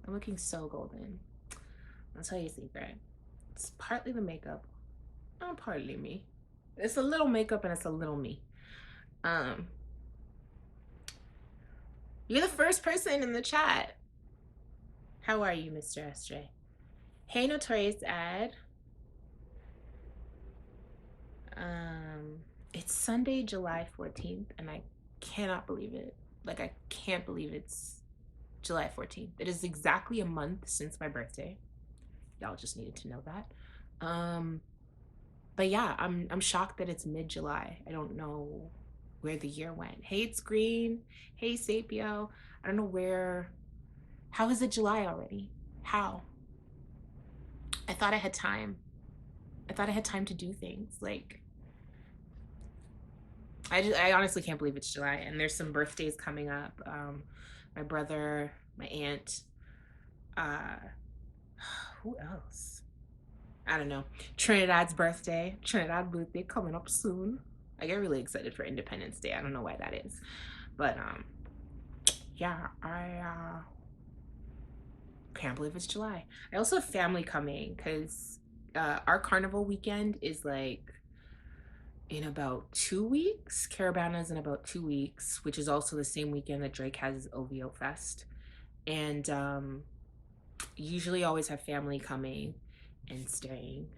I'm looking so golden. I'll tell you a secret. It's partly the makeup, not partly me. It's a little makeup and it's a little me. Um, you're the first person in the chat. How are you, Mr. SJ? Hey, Notorious Ad. It's Sunday, July 14th, and I cannot believe it. Like, I can't believe it's July 14th. It is exactly a month since my birthday. Y'all just needed to know that. But yeah, I'm shocked that it's mid-July. I don't know where the year went. Hey, it's Green. Hey, Sapio. I don't know where. How is it July already? How? I thought I had time. I thought I had time to do things. Like, I honestly can't believe it's July. And there's some birthdays coming up. My brother, my aunt. Uh, who else? I don't know. Trinidad's birthday. Trinidad birthday coming up soon. I get really excited for Independence Day. I don't know why that is. But yeah, I can't believe it's July. I also have family coming because our carnival weekend is like in about 2 weeks. Caravana's in about 2 weeks, which is also the same weekend that Drake has his OVO Fest. And usually always have family coming and staying.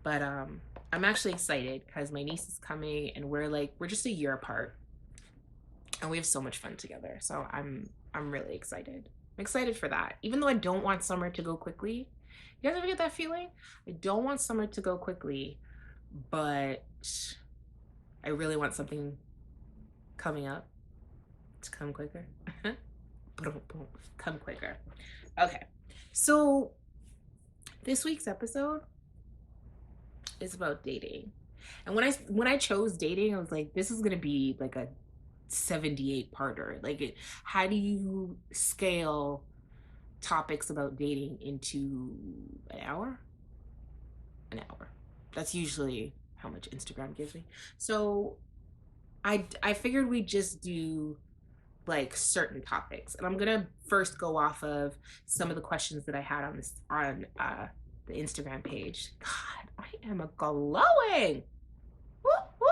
But I'm actually excited because my niece is coming and we're just a year apart. And we have so much fun together. So I'm really excited. I'm excited for that. Even though I don't want summer to go quickly. You guys ever get that feeling? I don't want summer to go quickly, but I really want something coming up to come quicker. Come quicker. Okay. So this week's episode is about dating. And when I chose dating, I was like, this is gonna be like a 78 parter. Like, how do you scale topics about dating into an hour? An hour. That's usually how much Instagram gives me. So I figured we'd just do like certain topics, and I'm gonna first go off of some of the questions that I had on the Instagram page. God, I am a glowing. Whoop, whoop.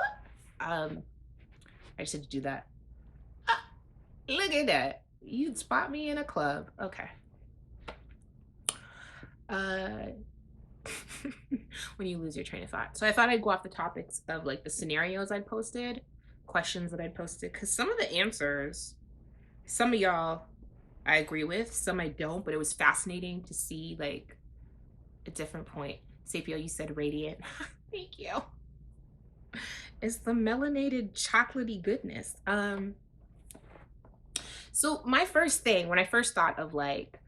I just had to do that. Ah, look at that. You'd spot me in a club. Okay. Uh, when you lose your train of thought. So I thought I'd go off the topics of like the scenarios I'd posted, questions that I'd posted, because some of the answers, some of y'all I agree with, some I don't, but it was fascinating to see like a different point. Sapio, you said radiant. Thank you. It's the melanated chocolatey goodness. So my first thing when I first thought of like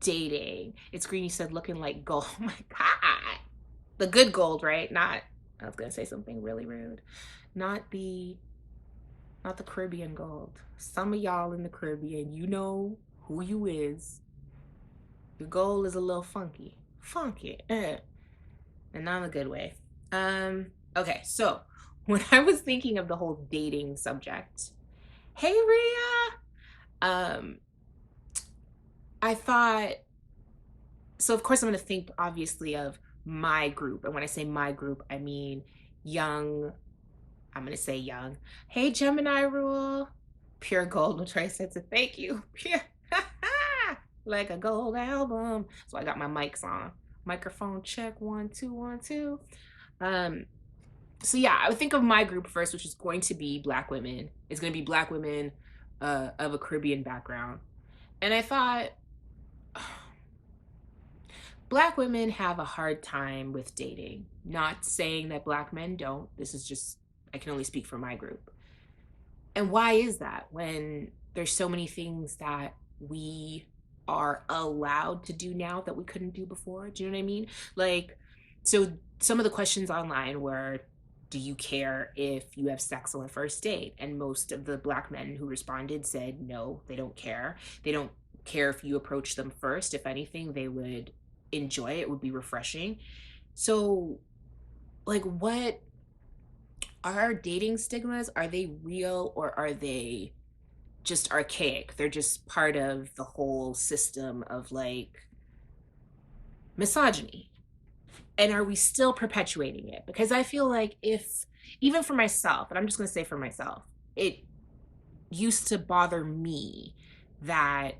dating, it's Green, you said looking like gold. Oh my God. The good gold, right? Not, I was gonna say something really rude. Not the Caribbean gold. Some of y'all in the Caribbean, you know who you is. The gold is a little funky. Funky. And not in a good way. Okay, so when I was thinking of the whole dating subject, hey Rhea, um, I thought, so of course I'm gonna think obviously of my group. And when I say my group, I mean young, I'm gonna say young. Hey Gemini Rule, pure gold. Latrell said to thank you. Pure like a gold album. So I got my mics on. Microphone check, 1 2 1 2. So yeah, I would think of my group first, which is going to be Black women. It's going to be Black women of a Caribbean background. And I thought, Black women have a hard time with dating. Not saying that Black men don't. This is just, I can only speak for my group. And why is that when there's so many things that we are allowed to do now that we couldn't do before? Do you know what I mean? Like, so some of the questions online were, do you care if you have sex on the first date? And most of the Black men who responded said no, they don't care. They don't care if you approach them first. If anything, they would enjoy it, would be refreshing. So, like, what are dating stigmas? Are they real or are they just archaic. They're just part of the whole system of like misogyny. And are we still perpetuating it? Because I feel like if, even for myself, and I'm just going to say for myself, it used to bother me that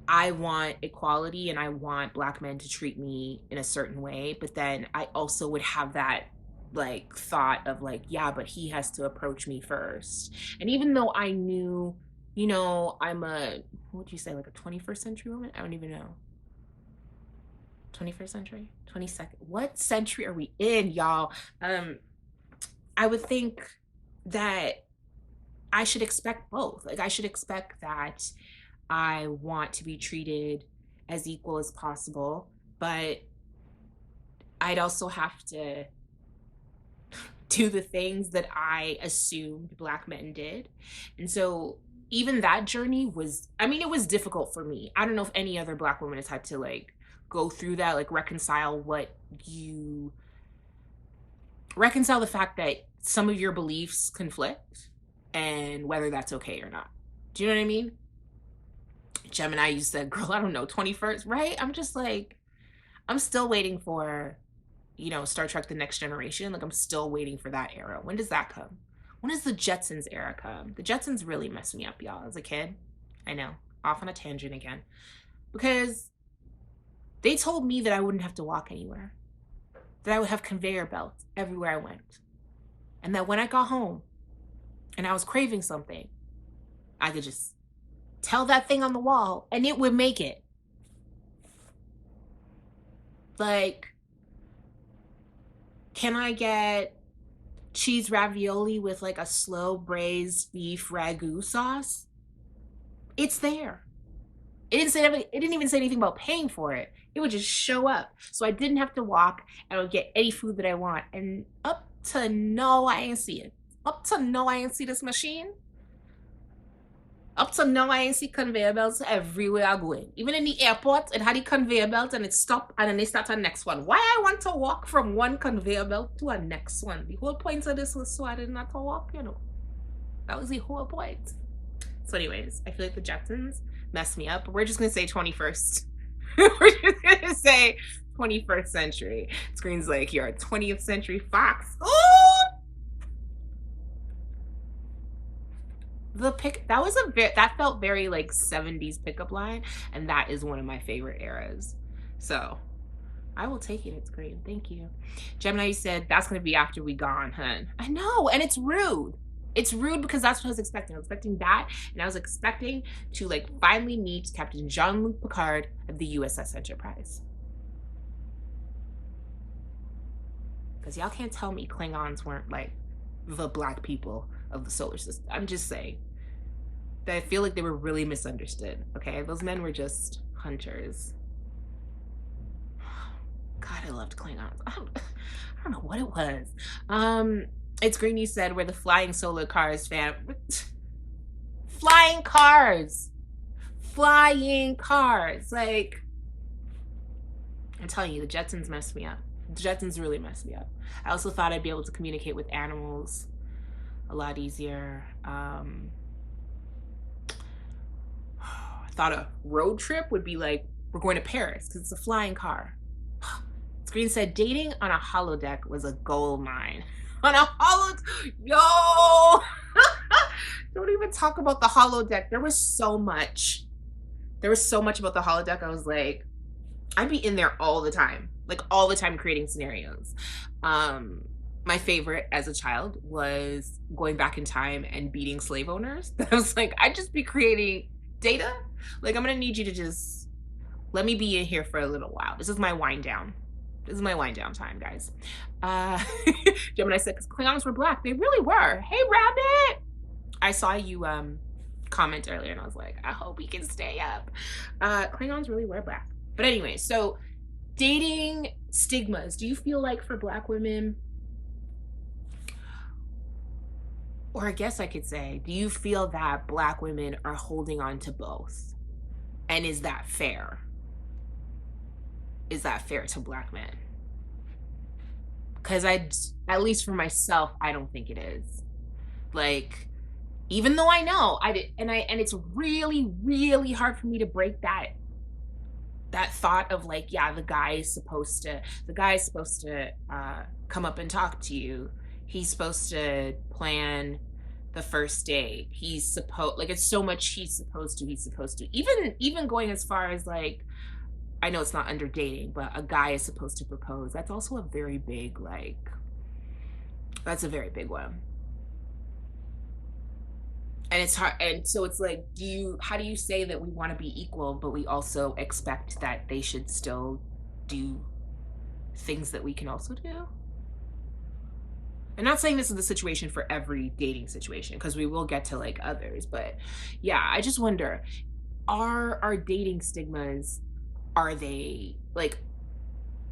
I want equality and I want Black men to treat me in a certain way, but then I also would have that like thought of like, yeah, but he has to approach me first. And even though I knew, you know, I'm a, what would you say, like a 21st century woman? I don't even know. 21st century? 22nd? What century are we in, y'all? I would think that I should expect both. Like, I should expect that I want to be treated as equal as possible, but I'd also have to do the things that I assumed Black men did. And so even that journey was, I mean, it was difficult for me. I don't know if any other Black woman has had to like go through that, like reconcile reconcile the fact that some of your beliefs conflict and whether that's okay or not. Do you know what I mean? Gemini, you said, girl, I don't know, 21st, right? I'm just like, I'm still waiting for, you know, Star Trek The Next Generation. Like, I'm still waiting for that era. When does that come? When does the Jetsons era come? The Jetsons really messed me up, y'all, as a kid. I know, off on a tangent again. Because they told me that I wouldn't have to walk anywhere, that I would have conveyor belts everywhere I went. And that when I got home and I was craving something, I could just tell that thing on the wall and it would make it. Like, can I get cheese ravioli with like a slow braised beef ragu sauce? It's there. It didn't even say anything about paying for it. It would just show up. So I didn't have to walk and I would get any food that I want. And up to no, I ain't see it. Up to no, I ain't see this machine. Up to now, I ain't see conveyor belts everywhere I go in. Even in the airport, it had the conveyor belt and it stopped and then they start a next one. Why I want to walk from one conveyor belt to a next one? The whole point of this was so I didn't have to walk, you know. That was the whole point. So anyways, I feel like the Jetsons messed me up. We're just going to say 21st. We're just going to say 21st century. Screen's like, you're a 20th century fox. Ooh! That felt very like 70s pickup line, and that is one of my favorite eras. So I will take it. It's great. Thank you. Gemini said that's gonna be after we gone, hun. I know, and it's rude. It's rude because that's what I was expecting. I was expecting that, and I was expecting to like finally meet Captain Jean-Luc Picard of the USS Enterprise. Because y'all can't tell me Klingons weren't like the Black people of the solar system. I'm just saying. I feel like they were really misunderstood. Okay, those men were just hunters. God, I loved Klingons. I don't know what it was. It's Greeny said we're the flying solar cars fan. Flying cars. Flying cars. Like, I'm telling you, the Jetsons messed me up. The Jetsons really messed me up. I also thought I'd be able to communicate with animals a lot easier. Thought a road trip would be like, we're going to Paris because it's a flying car. Screen said dating on a holodeck was a gold mine. On a yo! Don't even talk about the holodeck. There was so much. There was so much about the holodeck. I was like, I'd be in there all the time. Like all the time creating scenarios. My favorite as a child was going back in time and beating slave owners. I was like, I'd just be creating data. Like, I'm gonna need you to just let me be in here for a little while. This is my wind down. This is my wind down time, guys. Gemini said, because Klingons were Black. They really were. Hey, Rabbit! I saw you comment earlier and I was like, I hope we can stay up. Klingons really were Black. But anyway, so dating stigmas. Do you feel like for Black women, or I guess I could say, do you feel that Black women are holding on to both? And is that fair? Is that fair to Black men? Because at least for myself, I don't think it is. Like, Even though I know I did, and it's really, really hard for me to break that thought of like, yeah, the guy is supposed to come up and talk to you. He's supposed to plan the first date. He's supposed, like, it's so much he's supposed to. Even going as far as like, I know it's not under dating, but a guy is supposed to propose. That's also a very big, like, that's a very big one. And it's hard, and so it's like, how do you say that we want to be equal, but we also expect that they should still do things that we can also do? I'm not saying this is the situation for every dating situation, because we will get to like others, but yeah, I just wonder, are our dating stigmas, are they like,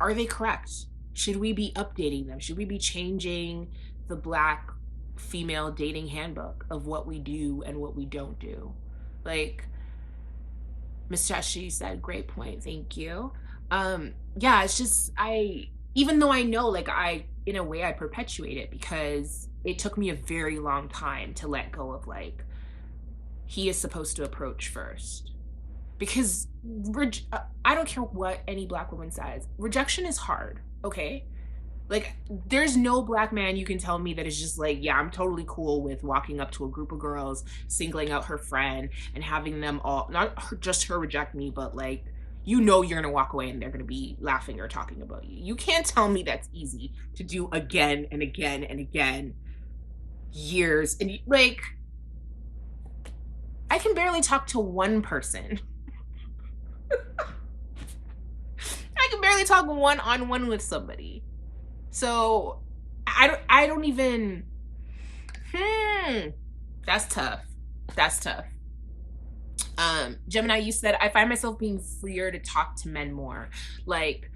are they correct? Should we be updating them? Should we be changing the Black female dating handbook of what we do and what we don't do? Like Miss Chashi said, great point, thank you. Yeah, it's just, even though I know, like, in a way I perpetuate it, because it took me a very long time to let go of like, he is supposed to approach first. Because I don't care what any Black woman says, rejection is hard, okay? Like, there's no Black man you can tell me that is just like, yeah, I'm totally cool with walking up to a group of girls, singling out her friend, and having them all, not just her reject me, but like, you know, you're gonna walk away and they're gonna be laughing or talking about you. You can't tell me that's easy to do again and again and again, years. And like, I can barely talk to one person. I can barely talk one on one with somebody. So I don't even, that's tough. That's tough. Gemini, you said, I find myself being freer to talk to men more, like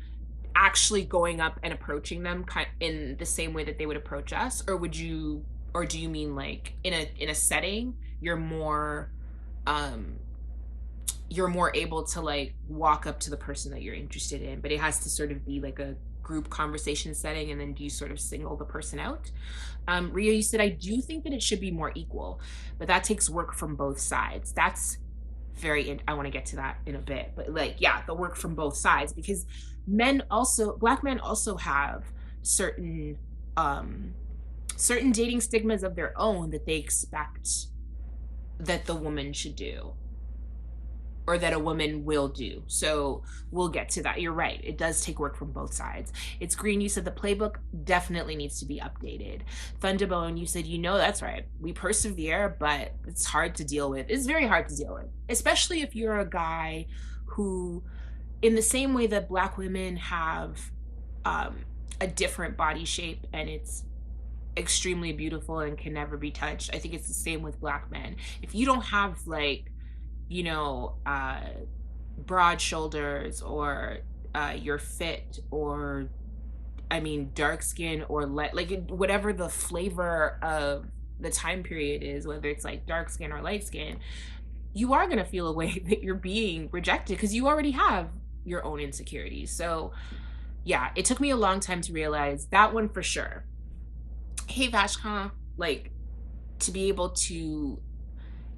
actually going up and approaching them in the same way that they would approach us, or do you mean like in a setting um you're more able to like walk up to the person that you're interested in, but it has to sort of be like a group conversation setting, and then do you sort of single the person out? Ria, you said, I do think that it should be more equal, but that takes work from both sides. That's I want to get to that in a bit, but like, yeah, the work from both sides, because Black men also have certain certain dating stigmas of their own that they expect that the woman should do, or that a woman will do. So we'll get to that. You're right. It does take work from both sides. It's Green. You said the playbook definitely needs to be updated. Thunderbone, you said, that's right. We persevere, but it's hard to deal with. It's very hard to deal with, especially if you're a guy who, in the same way that Black women have a different body shape and it's extremely beautiful and can never be touched, I think it's the same with Black men. If you don't have like, broad shoulders, or you're fit, or dark skin, or like whatever the flavor of the time period is, whether it's like dark skin or light skin, you are going to feel a way that you're being rejected because you already have your own insecurities. So yeah, it took me a long time to realize that one for sure. Hey Vashka, like, to be able to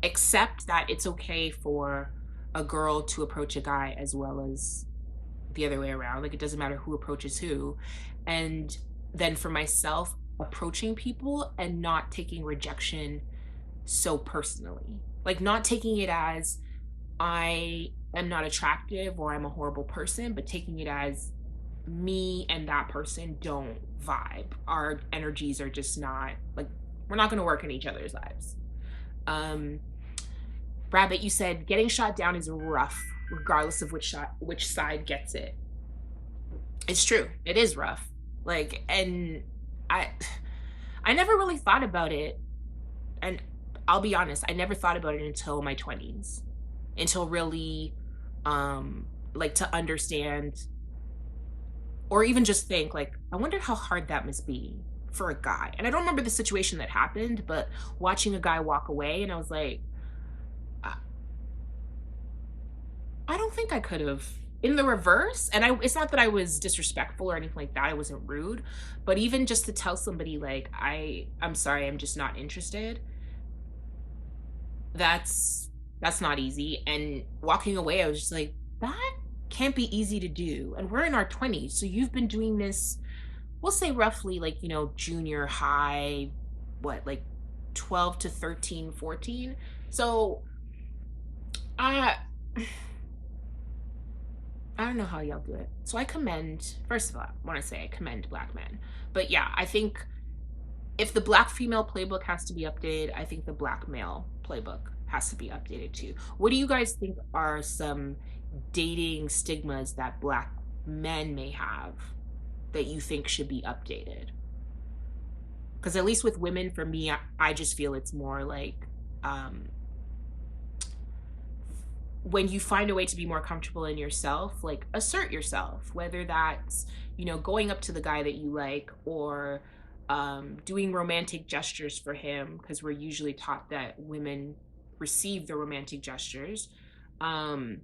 accept that it's okay for a girl to approach a guy as well as the other way around. Like, it doesn't matter who approaches who. And then for myself, approaching people and not taking rejection so personally. Like, not taking it as I am not attractive or I'm a horrible person, but taking it as me and that person don't vibe. Our energies are just not, like, we're not going to work in each other's lives. Rabbit, you said getting shot down is rough, regardless of which side gets it. It's true. It is rough. Like, and I never really thought about it. And I'll be honest, I never thought about it until my 20s, until really, like, to understand, or even just think, like, I wonder how hard that must be for a guy. And I don't remember the situation that happened, but watching a guy walk away, and I was like, I don't think I could have. In the reverse, and it's not that I was disrespectful or anything like that, I wasn't rude, but even just to tell somebody like, I'm sorry, I'm just not interested, that's that's not easy. And walking away, I was just like, that can't be easy to do. And we're in our 20s, so you've been doing this, we'll say roughly like, junior high, what, like 12 to 13, 14. So I I don't know how y'all do it. So I commend, first of all, I want to say I commend black men. But yeah, I think if the black female playbook has to be updated, I think the black male playbook has to be updated too. What do you guys think are some dating stigmas that black men may have that you think should be updated? Because at least with women, for me, I just feel it's more like, um, when you find a way to be more comfortable in yourself, like assert yourself, whether that's, going up to the guy that you like, or doing romantic gestures for him, because we're usually taught that women receive the romantic gestures. Um,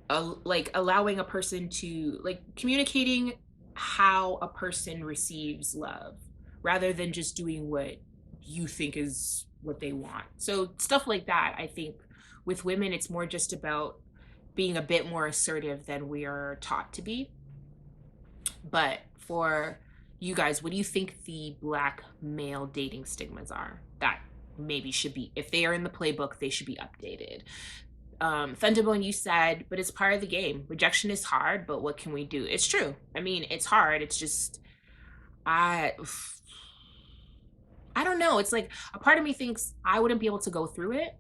like allowing a person to, like, communicating how a person receives love rather than just doing what you think is what they want. So stuff like that, I think with women it's more just about being a bit more assertive than we are taught to be. But for you guys, what do you think the black male dating stigmas are that maybe should be, if they are in the playbook, they should be updated? Thunderbone, you said, but it's part of the game. Rejection is hard, but what can we do? It's true. I mean, it's hard. It's just, I I don't know. It's like a part of me thinks I wouldn't be able to go through it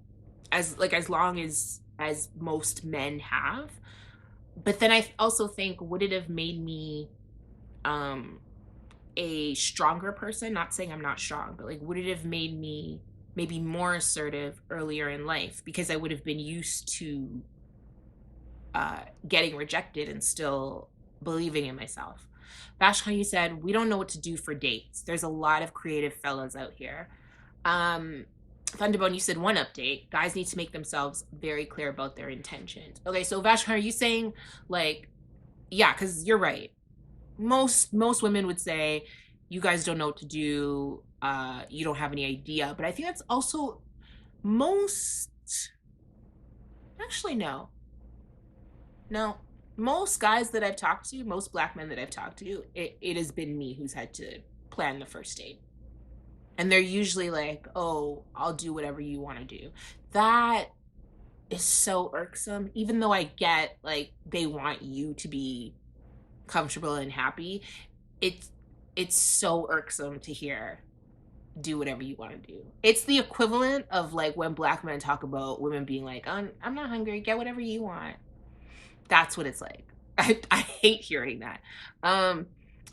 as long as most men have. But then I also think, would it have made me um a stronger person? Not saying I'm not strong, but like, would it have made me maybe more assertive earlier in life because I would have been used to getting rejected and still believing in myself? Vashka, you said, we don't know what to do for dates. There's a lot of creative fellas out here. Um, Thunderbone, you said one update. Guys need to make themselves very clear about their intentions. Okay, so Vashka, are you saying, like, yeah, because you're right. Most women would say, you guys don't know what to do. You don't have any idea. But I think that's also most. Actually, no. No, most guys that I've talked to, most black men that I've talked to, it has been me who's had to plan the first date. And they're usually like, oh, I'll do whatever you want to do. That is so irksome, even though I get like they want you to be comfortable and happy. It's so irksome to hear, do whatever you want to do. It's the equivalent of like when black men talk about women being like, I'm not hungry, get whatever you want. That's what it's like. I hate hearing that. Um,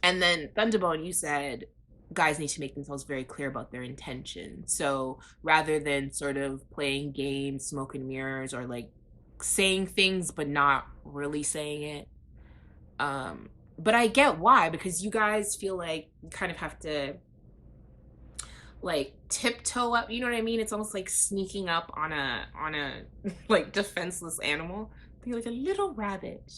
and then Thunderbone, you said guys need to make themselves very clear about their intention. So rather than sort of playing games, smoke and mirrors, or like saying things but not really saying it. But I get why, because you guys feel like you kind of have to like tiptoe up, you know what I mean? It's almost like sneaking up on a like defenseless animal. Be like a little rabbit.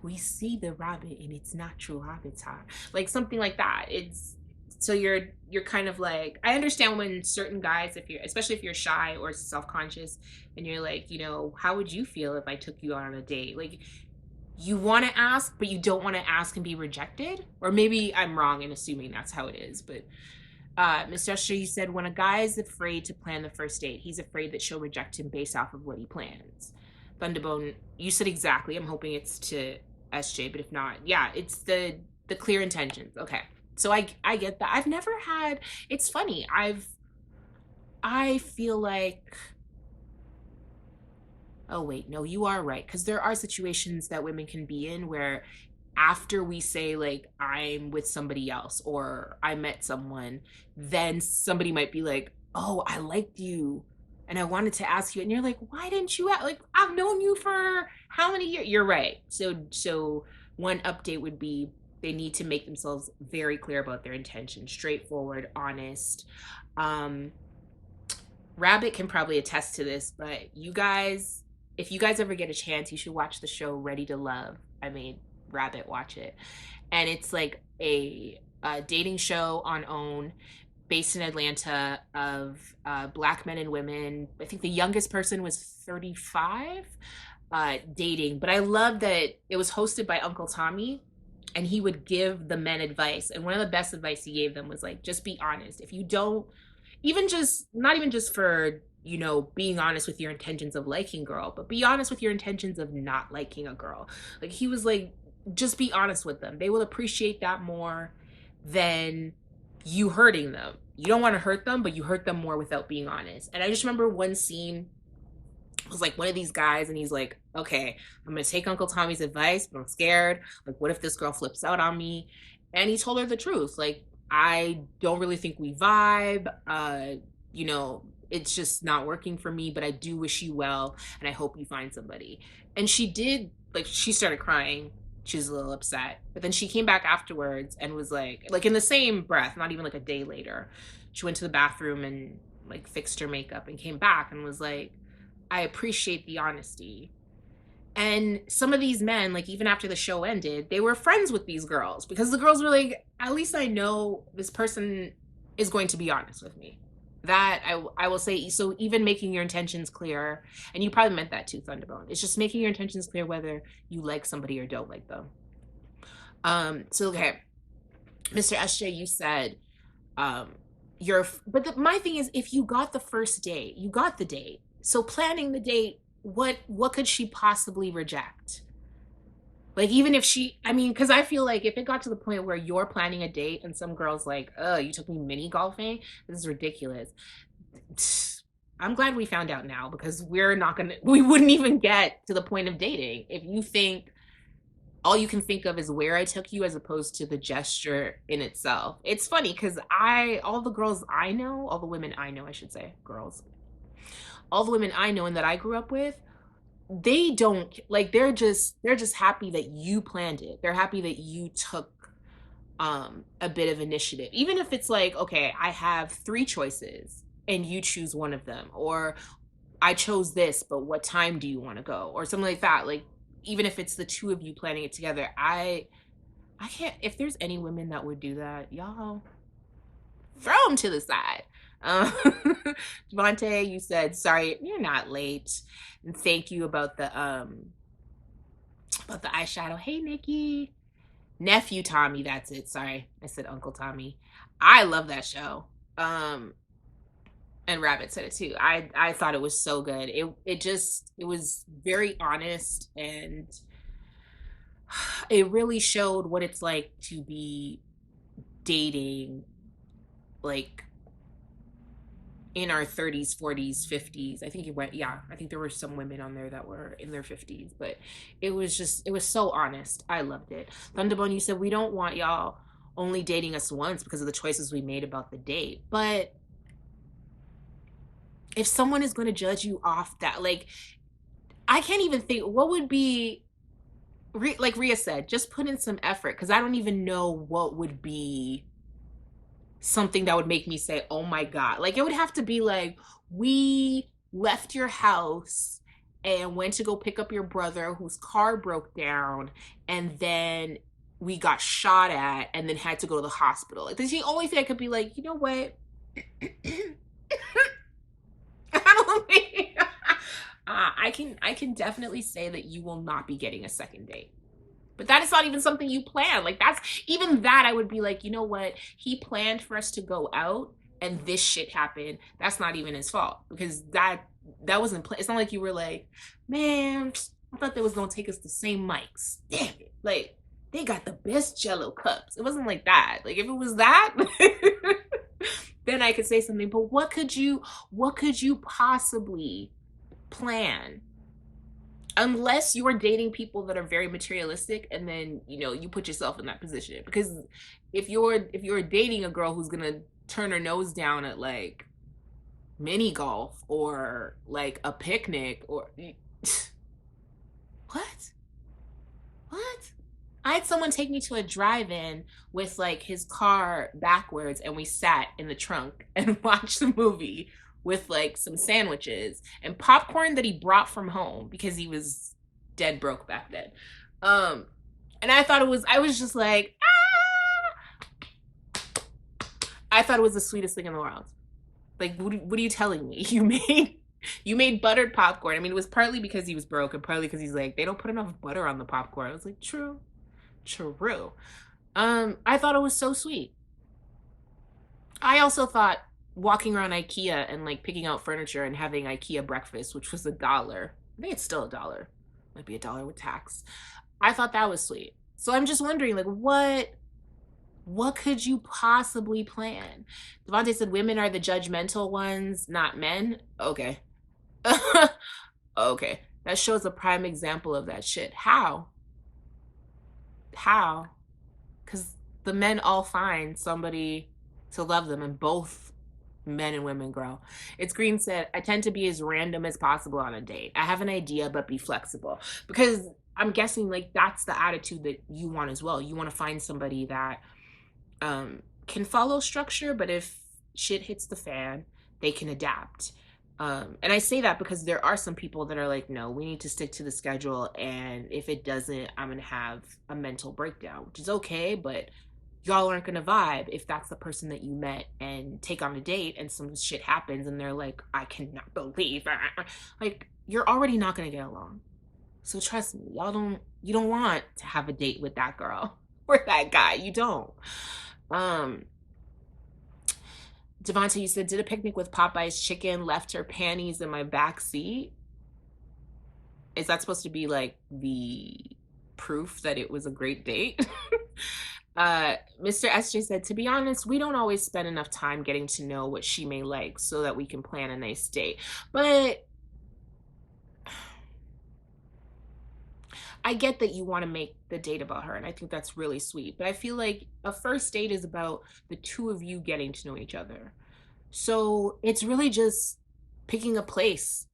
We see the rabbit in its natural habitat. Like something like that. It's so you're kind of like, I understand when certain guys, if you're, especially if you're shy or self-conscious, and you're like, how would you feel if I took you out on a date? Like, you want to ask, but you don't want to ask and be rejected. Or maybe I'm wrong in assuming that's how it is. But Miss Joshua, you said when a guy is afraid to plan the first date, he's afraid that she'll reject him based off of what he plans. Thunderbone, you said exactly. I'm hoping it's to SJ, but if not, yeah, it's the clear intentions. Okay, so I get that. I've never had. It's funny. I feel like. Oh wait, no, you are right, because there are situations that women can be in where after we say like I'm with somebody else or I met someone, then somebody might be like, oh, I liked you and I wanted to ask you, and you're like, why didn't you like, I've known you for how many years? You're right. So one update would be they need to make themselves very clear about their intention, straightforward, honest. um Rabbit can probably attest to this, but you guys, if you guys ever get a chance, you should watch the show Ready to Love. I made Rabbit watch it. And it's like a dating show on OWN. based in Atlanta of black men and women. I think the youngest person was 35, dating. But I love that it was hosted by Uncle Tommy, and he would give the men advice. And one of the best advice he gave them was like, just be honest. If you don't, even just not even just for being honest with your intentions of liking girl, but be honest with your intentions of not liking a girl. Like he was like, just be honest with them. They will appreciate that more than you hurting them. You don't want to hurt them, but you hurt them more without being honest. And I just remember one scene, it was like one of these guys, and he's like, okay, I'm gonna take Uncle Tommy's advice, but I'm scared. Like, what if this girl flips out on me? And he told her the truth. Like, I don't really think we vibe. It's just not working for me, but I do wish you well, and I hope you find somebody. And she did, like, she started crying. She was a little upset. But then she came back afterwards and was like in the same breath, not even like a day later, she went to the bathroom and like fixed her makeup and came back and was like, I appreciate the honesty. And some of these men, like even after the show ended, they were friends with these girls because the girls were like, at least I know this person is going to be honest with me. That I will say. So even making your intentions clear, and you probably meant that too, Thunderbone. It's just making your intentions clear whether you like somebody or don't like them. So okay, Mr. SJ, you said my thing is, if you got the first date, you got the date. So planning the date, what could she possibly reject? Like, even if because I feel like if it got to the point where you're planning a date and some girl's like, oh, you took me mini golfing, this is ridiculous. I'm glad we found out now, because we wouldn't even get to the point of dating if you think all you can think of is where I took you as opposed to the gesture in itself. It's funny because all the girls I know, all the women I know, I should say, girls, all the women I know and that I grew up with, they don't like, they're just happy that you planned it. They're happy that you took a bit of initiative, even if it's like, okay, I have 3 choices and you choose one of them, or I chose this, but what time do you want to go, or something like that. Like, even if it's the 2 of you planning it together, I can't. If there's any women that would do that, y'all throw them to the side. Devontae, you said sorry, you're not late, and thank you about the eyeshadow. Hey, Nikki, nephew Tommy, that's it. Sorry, I said Uncle Tommy. I love that show. And Rabbit said it too. I thought it was so good. It was very honest, and it really showed what it's like to be dating, like in our 30s, 40s, 50s. I think I think there were some women on there that were in their 50s, but it was so honest. I loved it. Thunderbone, you said we don't want y'all only dating us once because of the choices we made about the date. But if someone is going to judge you off that, like, I can't even think what would be, like Rhea said, just put in some effort, because I don't even know what would be something that would make me say, oh my God. Like, it would have to be like, we left your house and went to go pick up your brother whose car broke down, and then we got shot at and then had to go to the hospital. Like, that's the only thing I could be like, you know what? I don't think I can definitely say that you will not be getting a second date. But that is not even something you plan. Like, that's even that I would be like, you know what? He planned for us to go out and this shit happened. That's not even his fault, because that wasn't it's not like you were like, man, I thought they was gonna take us the same mics. Damn it. Like, they got the best Jello cups. It wasn't like that. Like, if it was that, then I could say something. But what could you possibly plan? Unless you're dating people that are very materialistic, and then you put yourself in that position. Because if you're dating a girl who's gonna turn her nose down at like mini golf or like a picnic, or what I had someone take me to a drive-in with like his car backwards, and we sat in the trunk and watched the movie with like some sandwiches and popcorn that he brought from home because he was dead broke back then. And I was just like, I thought it was the sweetest thing in the world. Like, what are you telling me? You made buttered popcorn. I mean, it was partly because he was broke and partly because he's like, they don't put enough butter on the popcorn. I was like, true, true. I thought it was so sweet. I also thought walking around IKEA and like picking out furniture and having IKEA breakfast, which was $1. I think it's still $1. Might be $1 with tax. I thought that was sweet. So I'm just wondering, like, what could you possibly plan? Devontae said women are the judgmental ones, not men. Okay. Okay. That shows a prime example of that shit. How? How? Because the men all find somebody to love them, and both men and women grow. It's Green said, I tend to be as random as possible on a date. I have an idea, but be flexible. Because I'm guessing like that's the attitude that you want as well. You want to find somebody that can follow structure, but if shit hits the fan, they can adapt. And I say that because there are some people that are like, no, we need to stick to the schedule. And if it doesn't, I'm going to have a mental breakdown, which is okay. But y'all aren't going to vibe if that's the person that you met and take on a date and some shit happens and they're like, I cannot believe it. Like, you're already not going to get along. So trust me, you don't want to have a date with that girl or that guy. You don't. Devonta, you said, did a picnic with Popeye's chicken, left her panties in my back seat. Is that supposed to be like the proof that it was a great date? Mr. SJ said, to be honest, we don't always spend enough time getting to know what she may like so that we can plan a nice date. But I get that you want to make the date about her, and I think that's really sweet. But I feel like a first date is about the two of you getting to know each other. So it's really just picking a place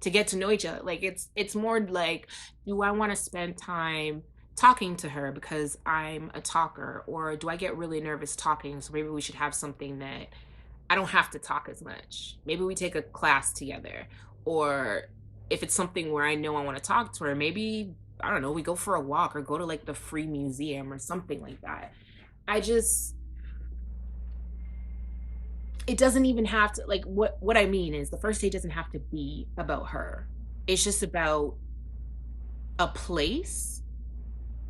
to get to know each other. Like it's more like, do I want to spend time talking to her because I'm a talker, or do I get really nervous talking? So maybe we should have something that I don't have to talk as much. Maybe we take a class together, or if it's something where I know I want to talk to her, maybe I don't know, we go for a walk or go to like the free museum or something like that. I just it doesn't even have to like what I mean is the first date doesn't have to be about her. It's just about a place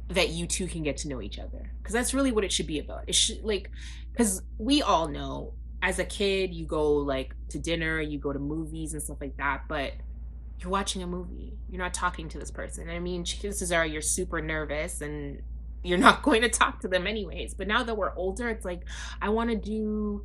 that you two can get to know each other. Cuz that's really what it should be about. It should like cuz we all know as a kid you go like to dinner, you go to movies and stuff like that, but you're watching a movie. You're not talking to this person. I mean, chances are you're super nervous and you're not going to talk to them anyways. But now that we're older, it's like I want to do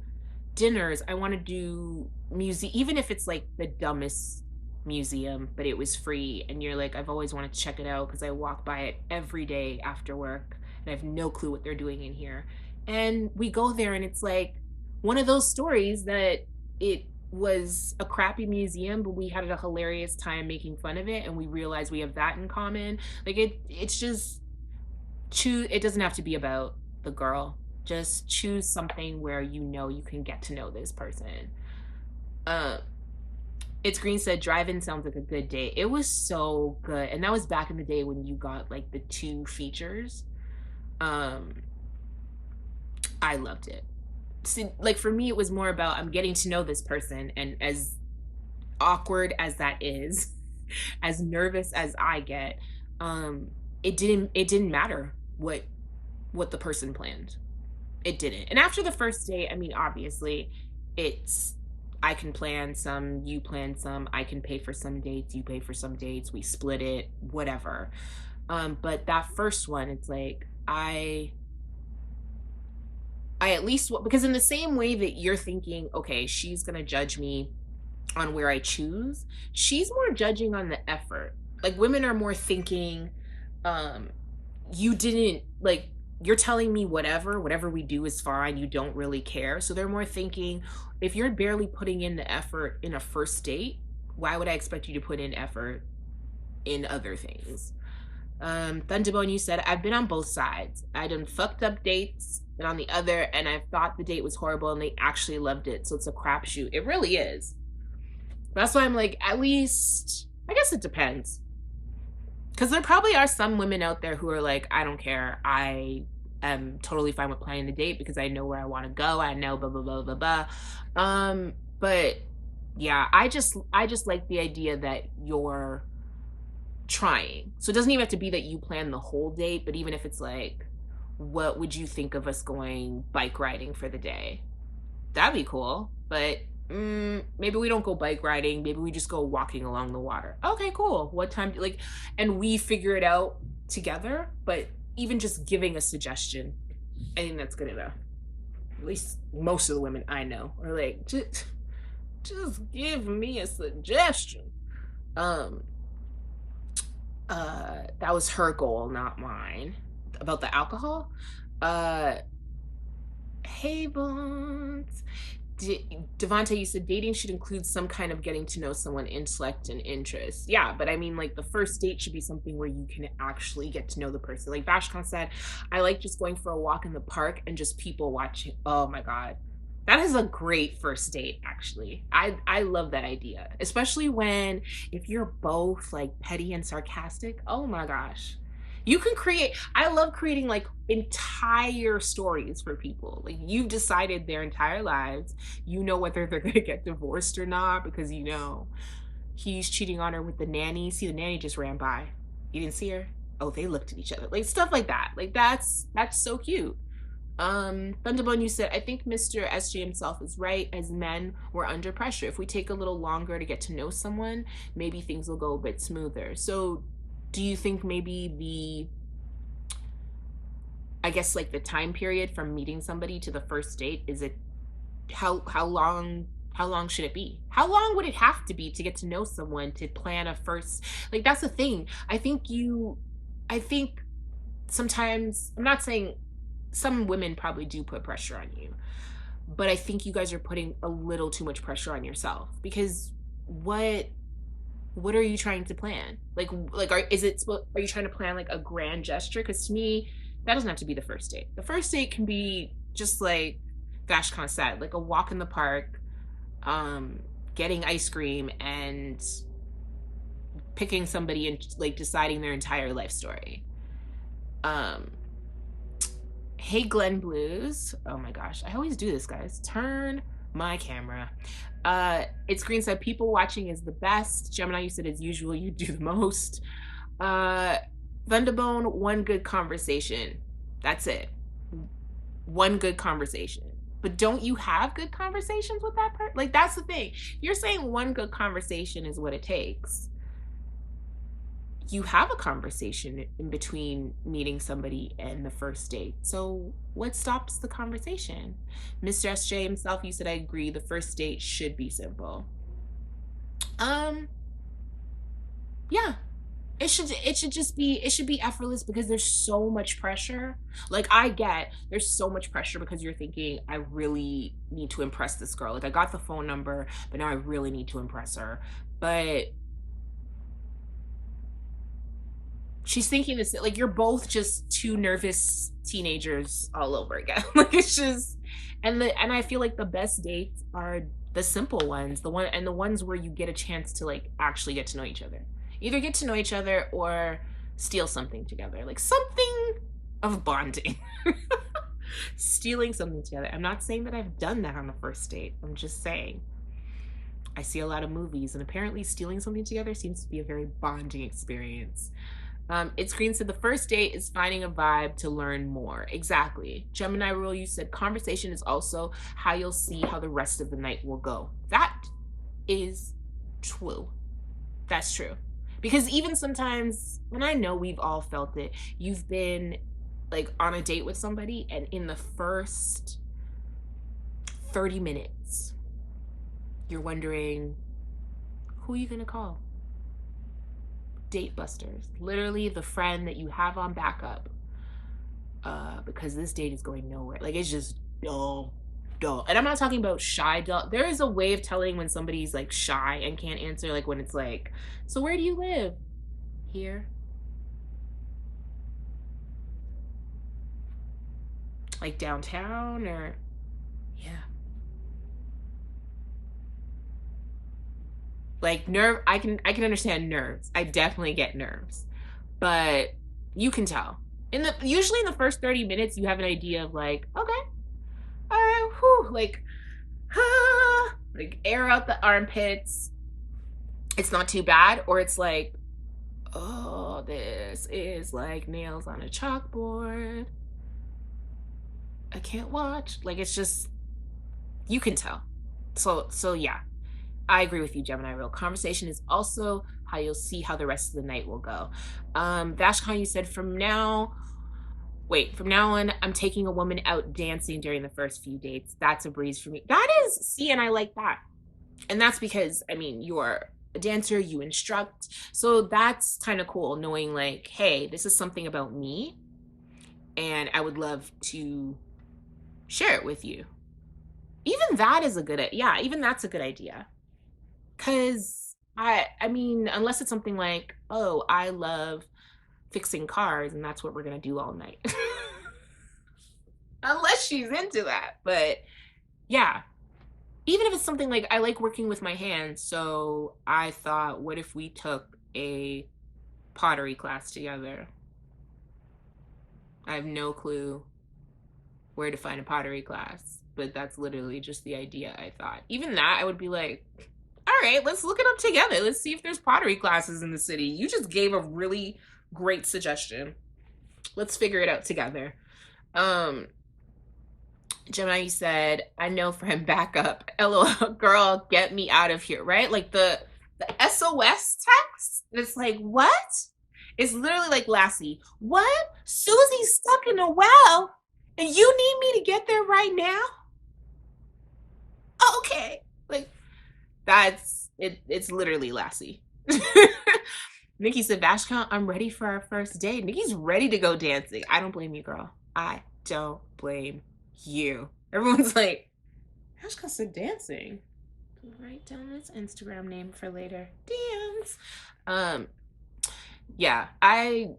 dinners. I want to do music, even if it's like the dumbest museum, but it was free. And you're like, I've always wanted to check it out because I walk by it every day after work and I have no clue what they're doing in here. And we go there and it's like one of those stories that it was a crappy museum, but we had a hilarious time making fun of it and we realized we have that in common. Like it's just choose it doesn't have to be about the girl. Just choose something where you know you can get to know this person. Uh it's Green said drive-in sounds like a good day. It was so good. And that was back in the day when you got like the 2 features. Um I loved it. See, like for me, it was more about I'm getting to know this person, and as awkward as that is, as nervous as I get, it didn't matter what the person planned. It didn't. And after the first date, I mean, obviously, it's I can plan some, you plan some, I can pay for some dates, you pay for some dates, we split it, whatever. But that first one, it's like I at least because in the same way that you're thinking, okay, she's gonna judge me on where I choose, she's more judging on the effort. Like women are more thinking, um, you didn't like you're telling me whatever we do is fine, you don't really care. So they're more thinking, if you're barely putting in the effort in a first date, why would I expect you to put in effort in other things? Thunderbone, you said, I've been on both sides. I done fucked up dates and on the other, and I thought the date was horrible and they actually loved it. So it's a crapshoot. It really is. That's why I'm like, at least, I guess it depends. Because there probably are some women out there who are like, I don't care. am totally fine with planning the date because I know where I want to go. I know blah blah blah blah blah. But yeah, I just like the idea that you're trying. So it doesn't even have to be that you plan the whole date, but even if it's like, what would you think of us going bike riding for the day? That'd be cool. But maybe we don't go bike riding. Maybe we just go walking along the water. Okay, cool. What time? Like, and we figure it out together. But even just giving a suggestion, I think that's good enough. At least most of the women I know are like, just give me a suggestion. Um, that was her goal, not mine. About the alcohol. Uh, hey, Bones. Devonta, you said dating should include some kind of getting to know someone, intellect and interest. Yeah, but I mean, like, the first date should be something where you can actually get to know the person. Like Vashkon said, I like just going for a walk in the park and just people watching. Oh my God. That is a great first date, actually. I love that idea, especially when if you're both like petty and sarcastic. Oh my gosh, you can create. I love creating like entire stories for people. Like you've decided their entire lives. You know whether they're gonna get divorced or not because you know he's cheating on her with the nanny. See, the nanny just ran by. You didn't see her. Oh, they looked at each other. Like stuff like that. Like that's so cute. Thunderbone, you said, I think Mr. SJ himself is right. As men, we're under pressure. If we take a little longer to get to know someone, maybe things will go a bit smoother. So, do you think maybe I guess like the time period from meeting somebody to the first date, is it how long should it be? How long would it have to be to get to know someone to plan a first, like that's the thing. I think sometimes, I'm not saying some women probably do put pressure on you, but I think you guys are putting a little too much pressure on yourself because what are you trying to plan? Are you trying to plan like a grand gesture? Because to me, that doesn't have to be the first date. The first date can be just like Vashkon said, like a walk in the park, getting ice cream and picking somebody and like deciding their entire life story. Hey Glen Blues. Oh my gosh, I always do this, guys. Turn my camera. It's Green said people watching is the best. Gemini, you said as usual you do the most. Thunderbone, one good conversation. That's it. One good conversation. But don't you have good conversations with that person? Like that's the thing. You're saying one good conversation is what it takes. You have a conversation in between meeting somebody and the first date. So what stops the conversation? Mr. SJ himself, you said I agree. The first date should be simple. Yeah. It should be effortless because there's so much pressure. Like I get there's so much pressure because you're thinking I really need to impress this girl. Like I got the phone number, but now I really need to impress her. But she's thinking this like you're both just two nervous teenagers all over again. Like it's just and I feel like the best dates are the simple ones, the ones where you get a chance to like actually get to know each other. Either get to know each other or steal something together. Like something of bonding. Stealing something together. I'm not saying that I've done that on the first date. I'm just saying I see a lot of movies and apparently stealing something together seems to be a very bonding experience. It's Green said the first date is finding a vibe to learn more. Exactly. Gemini Rule, you said conversation is also how you'll see how the rest of the night will go. That is true. That's true. Because even sometimes, and I know we've all felt it, you've been like on a date with somebody and in the first 30 minutes, you're wondering, who are you gonna call? Date busters, literally the friend that you have on backup, because this date is going nowhere. Like it's just dull. And I'm not talking about shy dull. There is a way of telling when somebody's like shy and can't answer, like when it's like, so where do you live? Here. Like downtown or yeah. Like I can understand nerves. I definitely get nerves. But you can tell. Usually in the first 30 minutes, you have an idea of like, okay, all right, whew, like air out the armpits. It's not too bad, or it's like, oh, this is like nails on a chalkboard. I can't watch. Like, it's just, you can tell. So yeah, I agree with you, Gemini Real. Conversation is also how you'll see how the rest of the night will go. Vashcon, you said from now on, I'm taking a woman out dancing during the first few dates. That's a breeze for me. That is, see, and I like that. And that's because, I mean, you're a dancer, you instruct. So that's kind of cool knowing like, hey, this is something about me and I would love to share it with you. Even that is a good, yeah, even that's a good idea. Cause I mean, unless it's something like, oh, I love fixing cars and that's what we're gonna do all night. Unless she's into that. But yeah, even if it's something like I like working with my hands, so I thought, what if we took a pottery class together? I have no clue where to find a pottery class, but that's literally just the idea I thought. Even that, I would be like, all right, let's look it up together. Let's see if there's pottery classes in the city. You just gave a really great suggestion. Let's figure it out together. Gemini said, I know for him, back up. LOL, girl, get me out of here, right? Like the SOS text, it's like, what? It's literally like, Lassie, what? Susie's stuck in a well and you need me to get there right now? Okay. Like, that's it. It's literally Lassie. Nikki said, Vashcon, I'm ready for our first date. Nikki's ready to go dancing. I don't blame you, girl. I don't blame you. Everyone's like, Vashcon said dancing. Write down this Instagram name for later. Dance. Yeah, I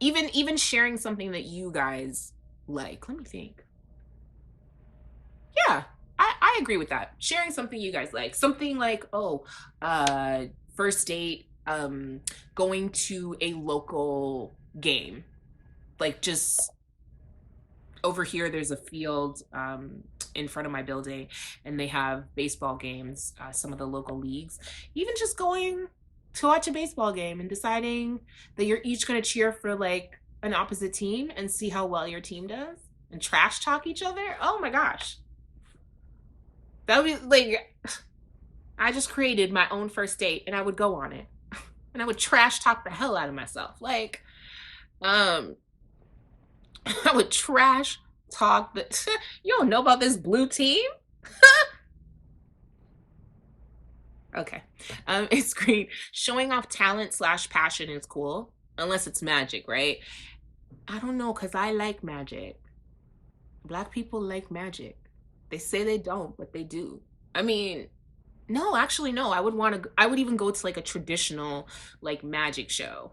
even sharing something that you guys like. Let me think. Yeah, I agree with that. Sharing something you guys like. Something like, oh, first date, going to a local game. Like, just over here there's a field in front of my building and they have baseball games, some of the local leagues. Even just going to watch a baseball game and deciding that you're each going to cheer for like an opposite team and see how well your team does and trash talk each other. Oh my gosh, that would be like, I just created my own first date and I would go on it and I would trash talk the hell out of myself. Like, I would trash talk that you don't know about this blue team. Okay. It's great. Showing off talent slash passion is cool. Unless it's magic, right? I don't know, because I like magic. Black people like magic. They say they don't, but they do. I mean, no, actually, no. I would even go to like a traditional like magic show.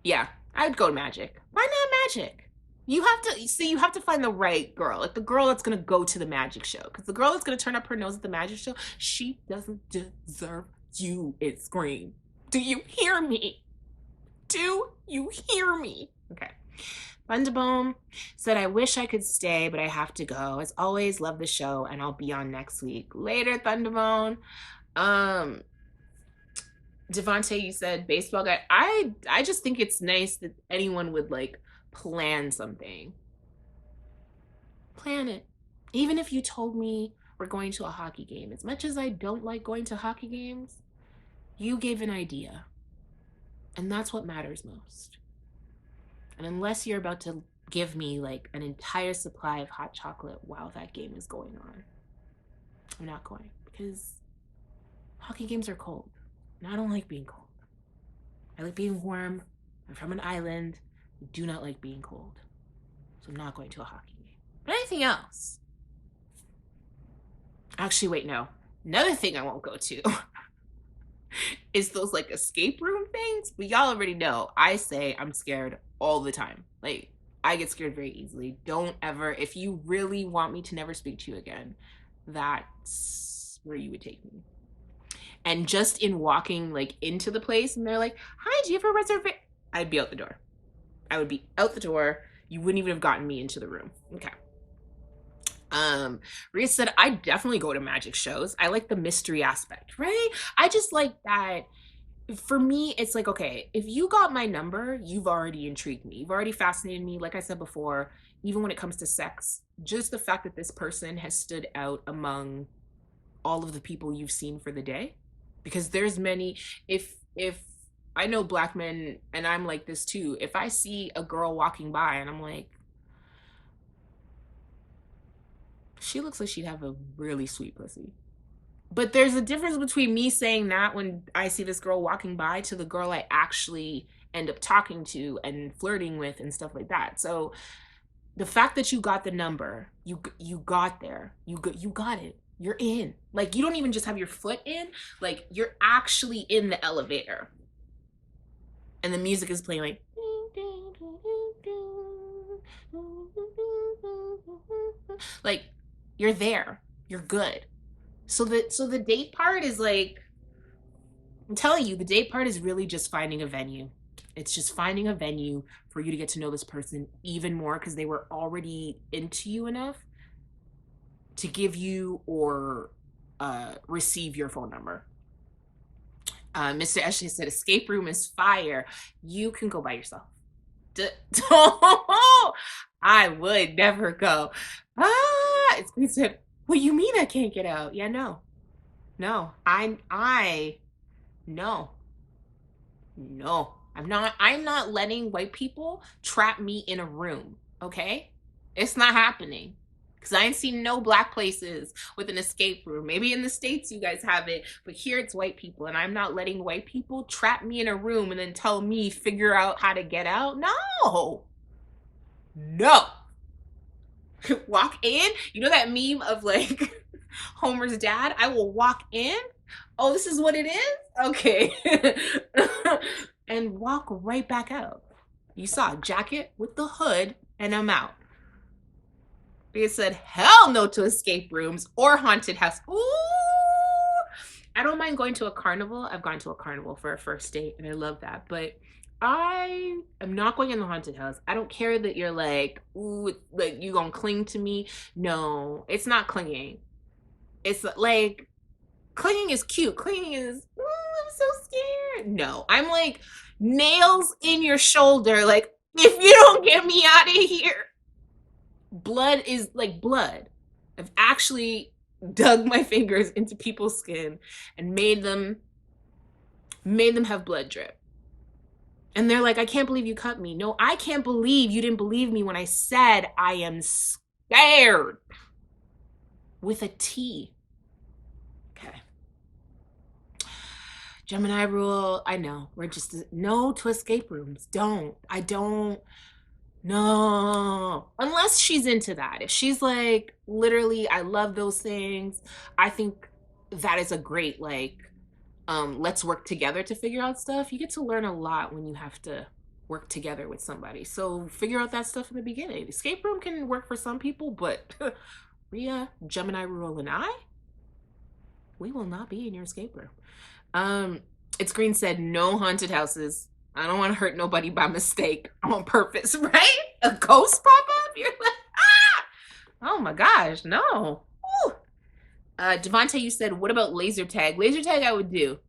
Yeah, I'd go to magic. Why not magic? You have to see, you have to find the right girl, like the girl that's gonna go to the magic show. Because the girl that's gonna turn up her nose at the magic show, she doesn't deserve you. It scream. Do you hear me? Do you hear me? Okay. Thunderbone said, I wish I could stay, but I have to go. As always, love the show, and I'll be on next week. Later, Thunderbone. Devontae, you said baseball guy. I just think it's nice that anyone would like plan something. Plan it. Even if you told me we're going to a hockey game. As much as I don't like going to hockey games, you gave an idea. And that's what matters most. And unless you're about to give me like an entire supply of hot chocolate while that game is going on, I'm not going, because hockey games are cold. And I don't like being cold. I like being warm. I'm from an island. I do not like being cold. So I'm not going to a hockey game. But anything else? Actually, wait, no. Another thing I won't go to is those like escape room things. But y'all already know, I say I'm scared all the time. Like, I get scared very easily. Don't ever, if you really want me to never speak to you again, that's where you would take me. And just in walking like into the place and they're like, hi, do you have a reservation? I'd be out the door. I would be out the door. You wouldn't even have gotten me into the room. Okay. Rhea said, I definitely go to magic shows. I like the mystery aspect, right? I just like that. For me, it's like, okay, if you got my number, you've already intrigued me. You've already fascinated me. Like I said before, even when it comes to sex, just the fact that this person has stood out among all of the people you've seen for the day. Because there's many, if I know black men, and I'm like this too, if I see a girl walking by and I'm like, she looks like she'd have a really sweet pussy. But there's a difference between me saying that when I see this girl walking by to the girl I actually end up talking to and flirting with and stuff like that. So the fact that you got the number, you got there, you got it. You're in. Like, you don't even just have your foot in, like you're actually in the elevator. And the music is playing like like you're there. You're good. So the date part is like, I'm telling you, the date part is really just finding a venue. It's just finding a venue for you to get to know this person even more because they were already into you enough to give you or receive your phone number. Mr. Ashley said, escape room is fire. You can go by yourself. I would never go. He said, what do you mean I can't get out? Yeah, no. No. No. No. I'm not letting white people trap me in a room, okay? It's not happening. Because I ain't seen no black places with an escape room. Maybe in the States you guys have it, but here it's white people, and I'm not letting white people trap me in a room and then tell me figure out how to get out. No. No. Walk in. You know that meme of like Homer's dad? I will walk in. Oh, this is what it is? Okay. And walk right back out. You saw a jacket with the hood, and I'm out. They said, hell no to escape rooms or haunted house. Ooh, I don't mind going to a carnival. I've gone to a carnival for a first date, and I love that. But I am not going in the haunted house. I don't care that you're like, ooh, like you gonna cling to me. No, it's not clinging. It's like, clinging is cute. Clinging is, ooh, I'm so scared. No, I'm like nails in your shoulder. Like, if you don't get me out of here. Blood is like blood. I've actually dug my fingers into people's skin and made them have blood drip. And they're like, I can't believe you cut me. No, I can't believe you didn't believe me when I said I am scared. With a T. Okay. Gemini rule. I know. We're just no to escape rooms. I don't. No, unless she's into that. If she's like, literally, I love those things. I think that is a great, like, let's work together to figure out stuff. You get to learn a lot when you have to work together with somebody. So figure out that stuff in the beginning. Escape room can work for some people, but Rhea, Gemini rule, and we will not be in your escape room. It's Green said, no haunted houses. I don't want to hurt nobody by mistake on purpose, right? A ghost pop up? You're like, ah! Oh my gosh, no. Devontae, you said, what about laser tag? Laser tag I would do.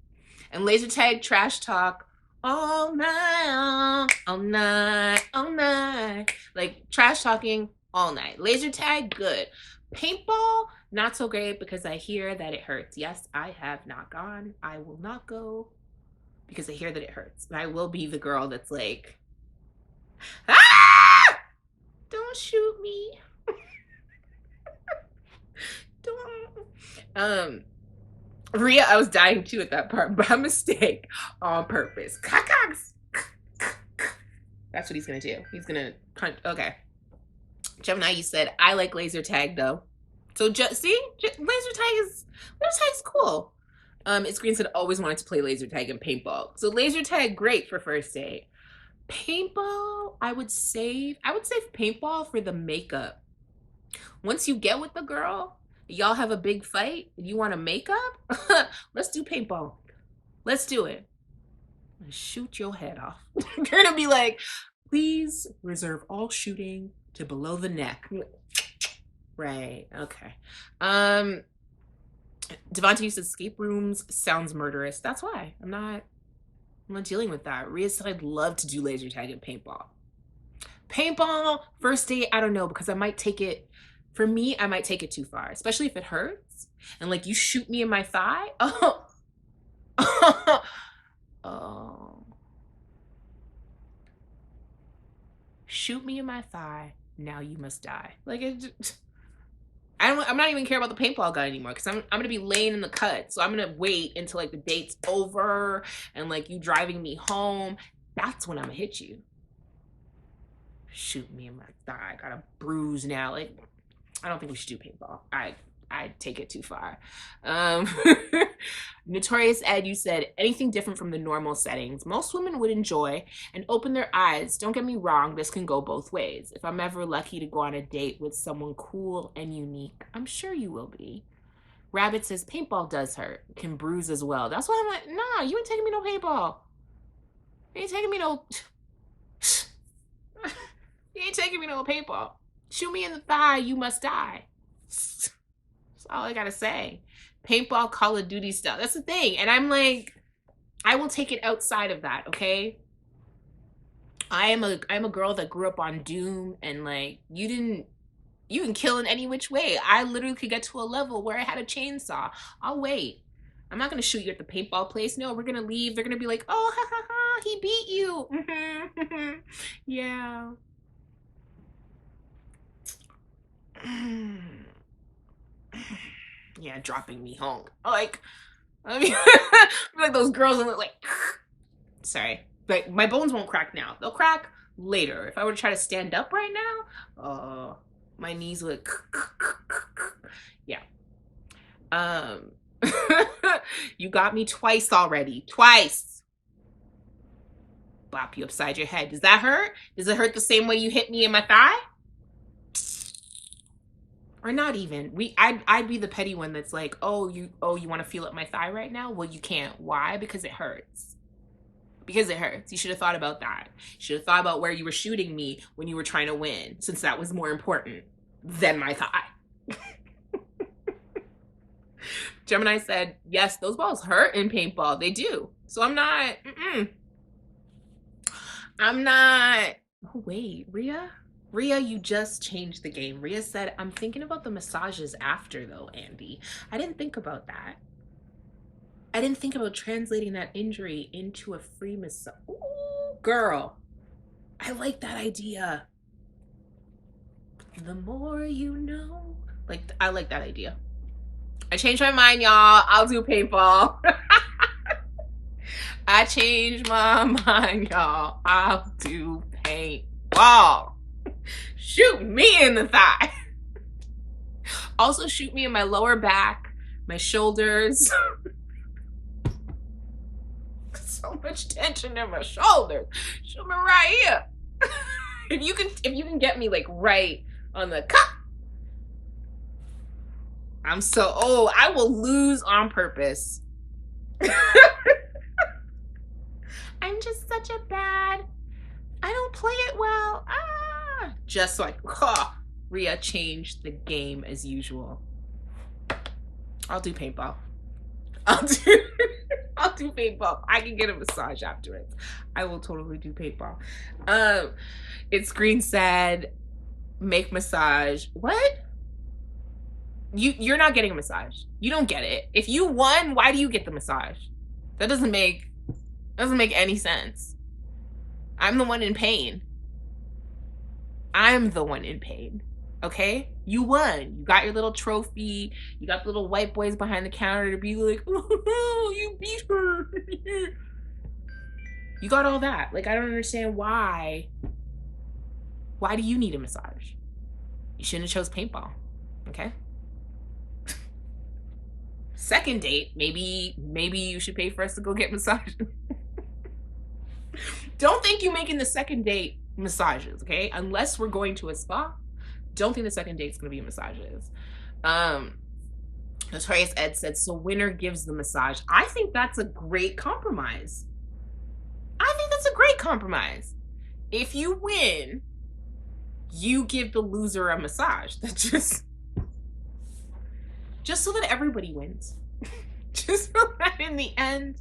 And laser tag trash talk all night, all night, all night. Like trash talking all night. Laser tag, good. Paintball, not so great because I hear that it hurts. Yes, I have not gone. I will not go. Because I hear that it hurts. And I will be the girl that's like, ah! Don't shoot me. Don't. Rhea, I was dying too at that part by mistake on purpose. That's what he's gonna do. He's gonna punch. Okay. Gemini, you said, I like laser tag though. So just see, laser tag is cool. It's Green said, always wanted to play laser tag and paintball. So laser tag, great for first date. Paintball, I would save paintball for the makeup. Once you get with the girl, y'all have a big fight, you want to make up, let's do paintball. Let's do it. shoot your head off. You're gonna be like, please reserve all shooting to below the neck. Right. Okay. Devontae says escape rooms sounds murderous. That's why I'm not dealing with that. Rhea said I'd love to do laser tag and paintball. Paintball, first date, I don't know, because I might take it, for me, I might take it too far, especially if it hurts. And like you shoot me in my thigh. Oh. Oh. Shoot me in my thigh. Now you must die. Like I'm not even care about the paintball gun anymore because I'm gonna be laying in the cut. So I'm gonna wait until like the date's over and like you driving me home. That's when I'm gonna hit you. Shoot me in my thigh. I got a bruise now. Like I don't think we should do paintball. I take it too far. Notorious Ed, you said anything different from the normal settings most women would enjoy and open their eyes. Don't get me wrong, this can go both ways. If I'm ever lucky to go on a date with someone cool and unique, I'm sure you will be. Rabbit says paintball does hurt, can bruise as well. That's why I'm like, nah, you ain't taking me no paintball. You ain't taking me no you ain't taking me no paintball. Shoot me in the thigh, you must die. That's all I gotta say. Paintball, Call of Duty stuff. That's the thing. And I'm like, I will take it outside of that, okay? I'm a girl that grew up on Doom and like you can kill in any which way. I literally could get to a level where I had a chainsaw. I'll wait. I'm not gonna shoot you at the paintball place. No, we're gonna leave. They're gonna be like, oh ha ha ha, he beat you. Yeah. Yeah, dropping me home. Like, I mean, like those girls that look like, sorry, like my bones won't crack now. They'll crack later. If I were to try to stand up right now, my knees would, yeah. You got me twice already. Twice. Bop you upside your head. Does that hurt? Does it hurt the same way you hit me in my thigh? Or not even. I'd be the petty one that's like, oh you want to feel up my thigh right now? Well, you can't. Why? Because it hurts. Because it hurts. You should have thought about that. You should have thought about where you were shooting me when you were trying to win, since that was more important than my thigh. Gemini said, yes, those balls hurt in paintball. They do. So I'm not, oh wait, Rhea, you just changed the game. Rhea said, I'm thinking about the massages after though, Andie. I didn't think about that. I didn't think about translating that injury into a free massage. Ooh, girl, I like that idea. The more you know. Like, I like that idea. I changed my mind, y'all. I'll do paintball. I changed my mind, y'all. I'll do paintball. Shoot me in the thigh. Also shoot me in my lower back, my shoulders. So much tension in my shoulders. Shoot me right here. if you can get me like right on the cup. I will lose on purpose. I'm just such a bad, I don't play it well. Just like, Rhea changed the game as usual. I'll do paintball. I'll do paintball. I can get a massage afterwards. I will totally do paintball. It's Green said, make massage. What? You're not getting a massage. You don't get it. If you won, why do you get the massage? That doesn't make any sense. I'm the one in pain. I'm the one in pain. Okay? You won. You got your little trophy. You got the little white boys behind the counter to be like, oh, you beat her. You got all that. Like, I don't understand why. Why do you need a massage? You shouldn't have chose paintball. Okay? Second date, maybe you should pay for us to go get massages. Don't think you making the second date massages, okay? Unless we're going to a spa, don't think the second date's gonna be massages. Notorious Ed said, so winner gives the massage. I think that's a great compromise. That's a great compromise. If you win, you give the loser a massage. That just so that everybody wins. Just so that in the end,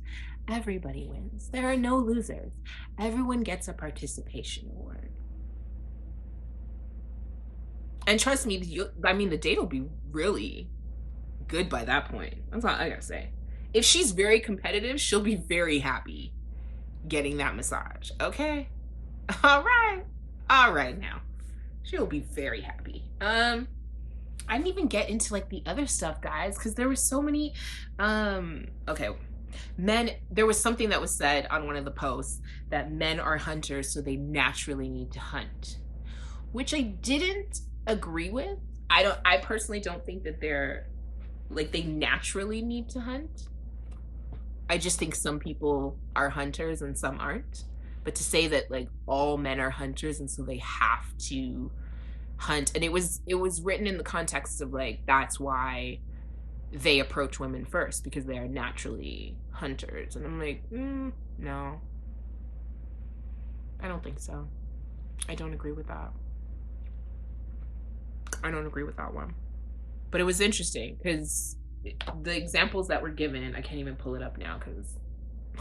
everybody wins. There are no losers. Everyone gets a participation award. And trust me, the date will be really good by that point. That's all I gotta say. If she's very competitive, she'll be very happy getting that massage. Okay? All right. All right now. She'll be very happy. I didn't even get into like the other stuff, guys, because there were so many okay. Men, there was something that was said on one of the posts that men are hunters, so they naturally need to hunt, which I didn't agree with. I personally don't think that they're like they naturally need to hunt. I just think some people are hunters and some aren't. But to say that like all men are hunters and so they have to hunt, and it was written in the context of like that's why they approach women first, because they are naturally hunters. And I'm like, no, I don't think so. I don't agree with that. I don't agree with that one. But it was interesting because the examples that were given, I can't even pull it up now because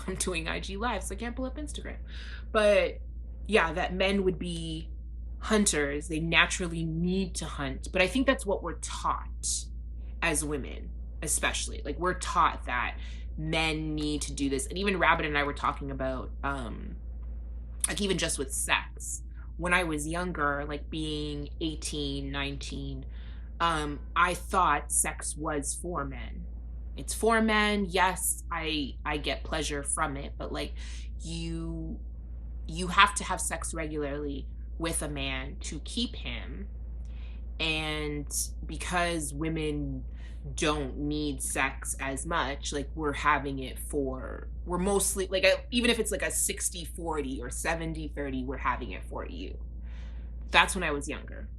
I'm doing IG live, so I can't pull up Instagram. But yeah, that men would be hunters. They naturally need to hunt. But I think that's what we're taught as women, especially. Like we're taught that men need to do this. And even Rabbit and I were talking about like even just with sex. When I was younger, like being 18, 19, I thought sex was for men. It's for men. Yes, I get pleasure from it, but like you have to have sex regularly with a man to keep him. And because women don't need sex as much, like we're mostly like even if it's like a 60-40 or 70-30, we're having it for you. That's when I was younger.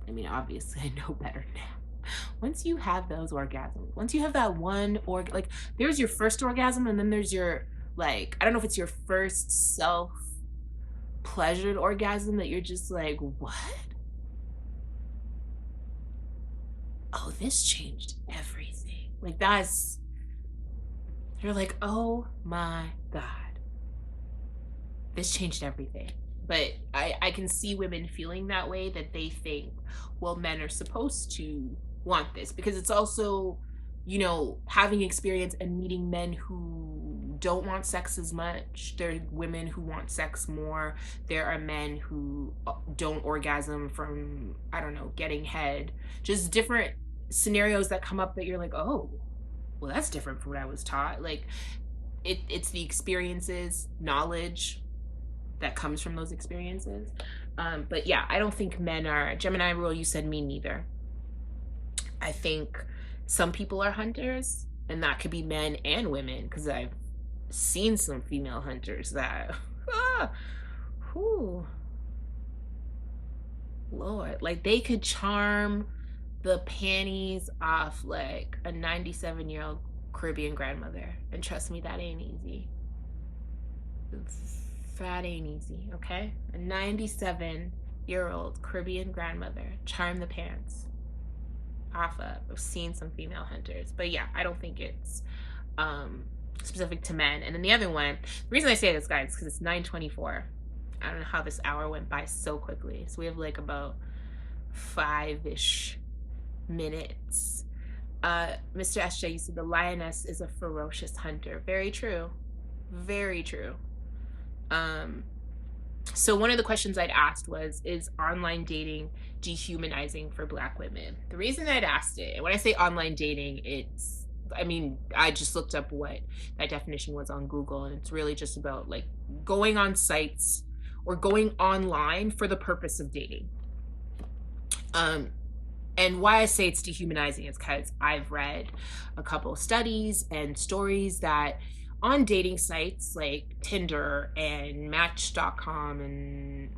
I mean, obviously I know better now. Once you have those orgasms, once you have that one like there's your first orgasm, and then there's your like, I don't know if it's your first self pleasured orgasm that you're just like, what? Oh, this changed everything. Like you're like, oh my God, this changed everything. But I can see women feeling that way, that they think, well, men are supposed to want this, because it's also, you know, having experience and meeting men who don't want sex as much. There are women who want sex more. There are men who don't orgasm from, I don't know, getting head. Just different scenarios that come up that you're like, oh, well, that's different from what I was taught. Like it's the experiences, knowledge that comes from those experiences. But yeah, I don't think men are Gemini rule. You said me neither. I think some people are hunters, and that could be men and women, because I've seen some female hunters that Lord, like they could charm the panties off like a 97-year-old Caribbean grandmother. And trust me, that ain't easy. That ain't easy, okay? A 97-year-old Caribbean grandmother charm the pants off of. I've seen some female hunters. But yeah, I don't think it's specific to men. And then the other one, the reason I say this, guys, is because it's 9:24. I don't know how this hour went by so quickly. So we have like about 5-ish minutes. Mr. SJ, you said the lioness is a ferocious hunter. Very true. Very true. So one of the questions I'd asked was, is online dating dehumanizing for Black women? The reason I'd asked it, and when I say online dating, I just looked up what that definition was on Google, and it's really just about like going on sites or going online for the purpose of dating. And why I say it's dehumanizing is because I've read a couple of studies and stories that on dating sites like Tinder and Match.com and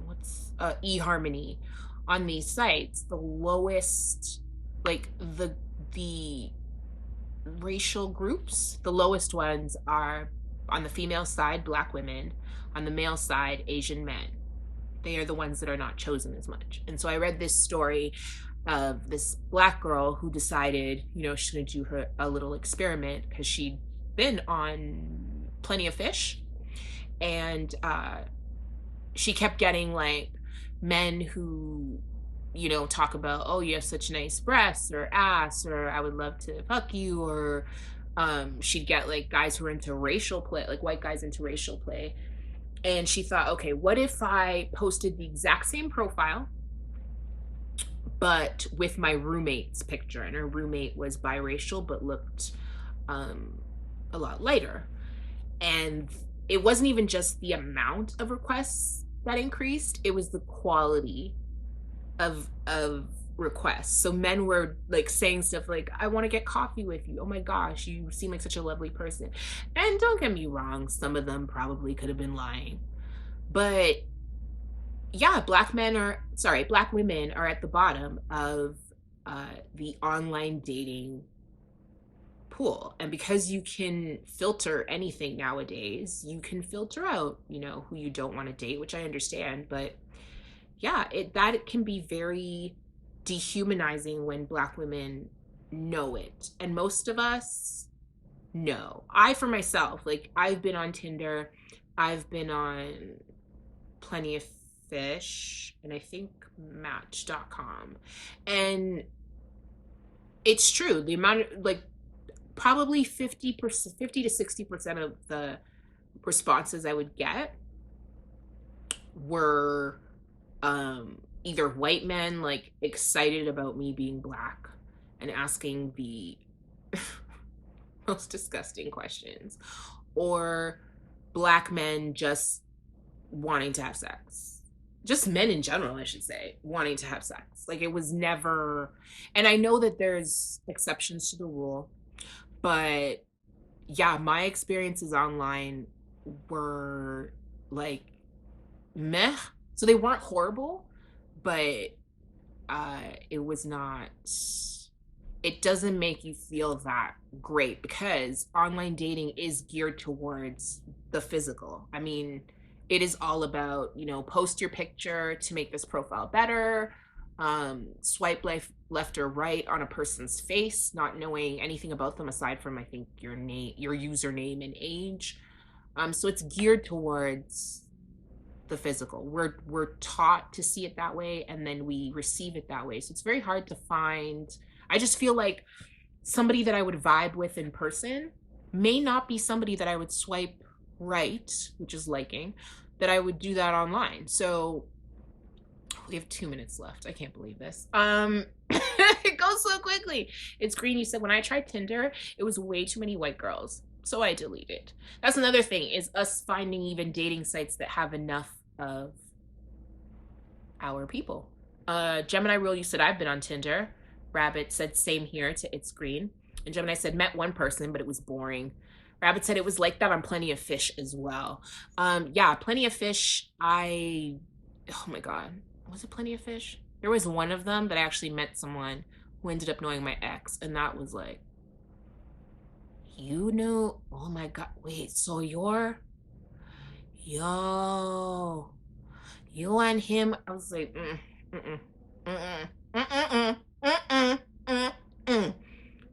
eHarmony, on these sites, the lowest, like the racial groups, the lowest ones are on the female side, Black women. On the male side, Asian men. They are the ones that are not chosen as much. And so I read this story of this Black girl who decided, she's going to do a little experiment because she'd been on Plenty of Fish, and she kept getting like men who talk about, oh, you have such nice breasts or ass, or I would love to fuck you, or she'd get like guys who are into racial play, like white guys into racial play. And she thought, okay, what if I posted the exact same profile but with my roommate's picture, and her roommate was biracial but looked a lot lighter. And it wasn't even just the amount of requests that increased, it was the quality of requests. So men were like saying stuff like, I want to get coffee with you, oh my gosh, you seem like such a lovely person. And don't get me wrong, some of them probably could have been lying, but yeah, Black women are at the bottom of the online dating pool. And because you can filter anything nowadays, you can filter out, who you don't want to date, which I understand. But yeah, it can be very dehumanizing when Black women know it. And most of us know. I, for myself, like, I've been on Tinder, I've been on Plenty of Fish, and I think Match.com. And it's true. The amount of, like, probably 50 to 60% of the responses I would get were either white men, like, excited about me being Black and asking the most disgusting questions, or Black men just wanting to have sex. Just men in general, I should say, wanting to have sex. Like, it was never, and I know that there's exceptions to the rule, but yeah, my experiences online were like meh. So they weren't horrible, but it was not, it doesn't make you feel that great, because online dating is geared towards the physical. I mean, it is all about, post your picture to make this profile better, swipe left or right on a person's face, not knowing anything about them aside from, I think, your name, your username and age. So it's geared towards the physical. We're taught to see it that way, and then we receive it that way. So it's very hard to find. I just feel like somebody that I would vibe with in person may not be somebody that I would swipe right, which is liking, that I would do that online. So we have 2 minutes left. I can't believe this. It goes so quickly. It's Green. You said, when I tried Tinder, it was way too many white girls, so I deleted. That's another thing, is us finding even dating sites that have enough of our people. Gemini Rule, you said, I've been on Tinder. Rabbit said, same here, to It's Green. And Gemini said, met one person, but it was boring. Rabbit said it was like that on Plenty of Fish as well. Yeah, Plenty of Fish, oh my God, was it Plenty of Fish? There was one of them that I actually met someone who ended up knowing my ex, and that was like, oh my God, wait, so yo, you and him? I was like,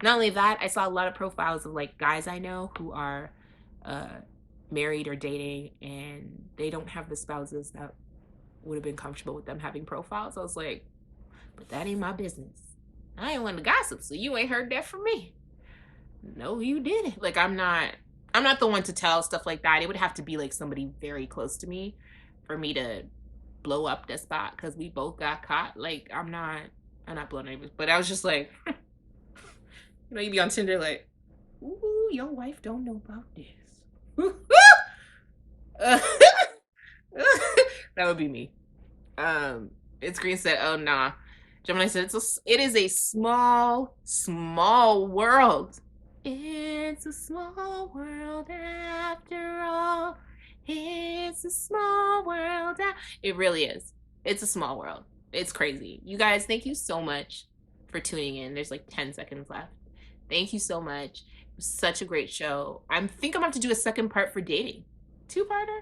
Not only that, I saw a lot of profiles of like guys I know who are married or dating, and they don't have the spouses that would have been comfortable with them having profiles. I was like, but that ain't my business. I ain't want to gossip, so you ain't heard that from me. No, you didn't. Like, I'm not the one to tell stuff like that. It would have to be like somebody very close to me for me to blow up the spot, because we both got caught. Like, I'm not blowing anybody, but I was just like, you be on Tinder like, ooh, your wife don't know about this. That would be me. It's Green said, oh nah. Gemini said, it is a small world. It's a small world after all. It's a small world. It really is. It's a small world. It's crazy. You guys, thank you so much for tuning in. There's like 10 seconds left. Thank you so much. Such a great show. I think I'm about to do a second part for dating. Two-parter?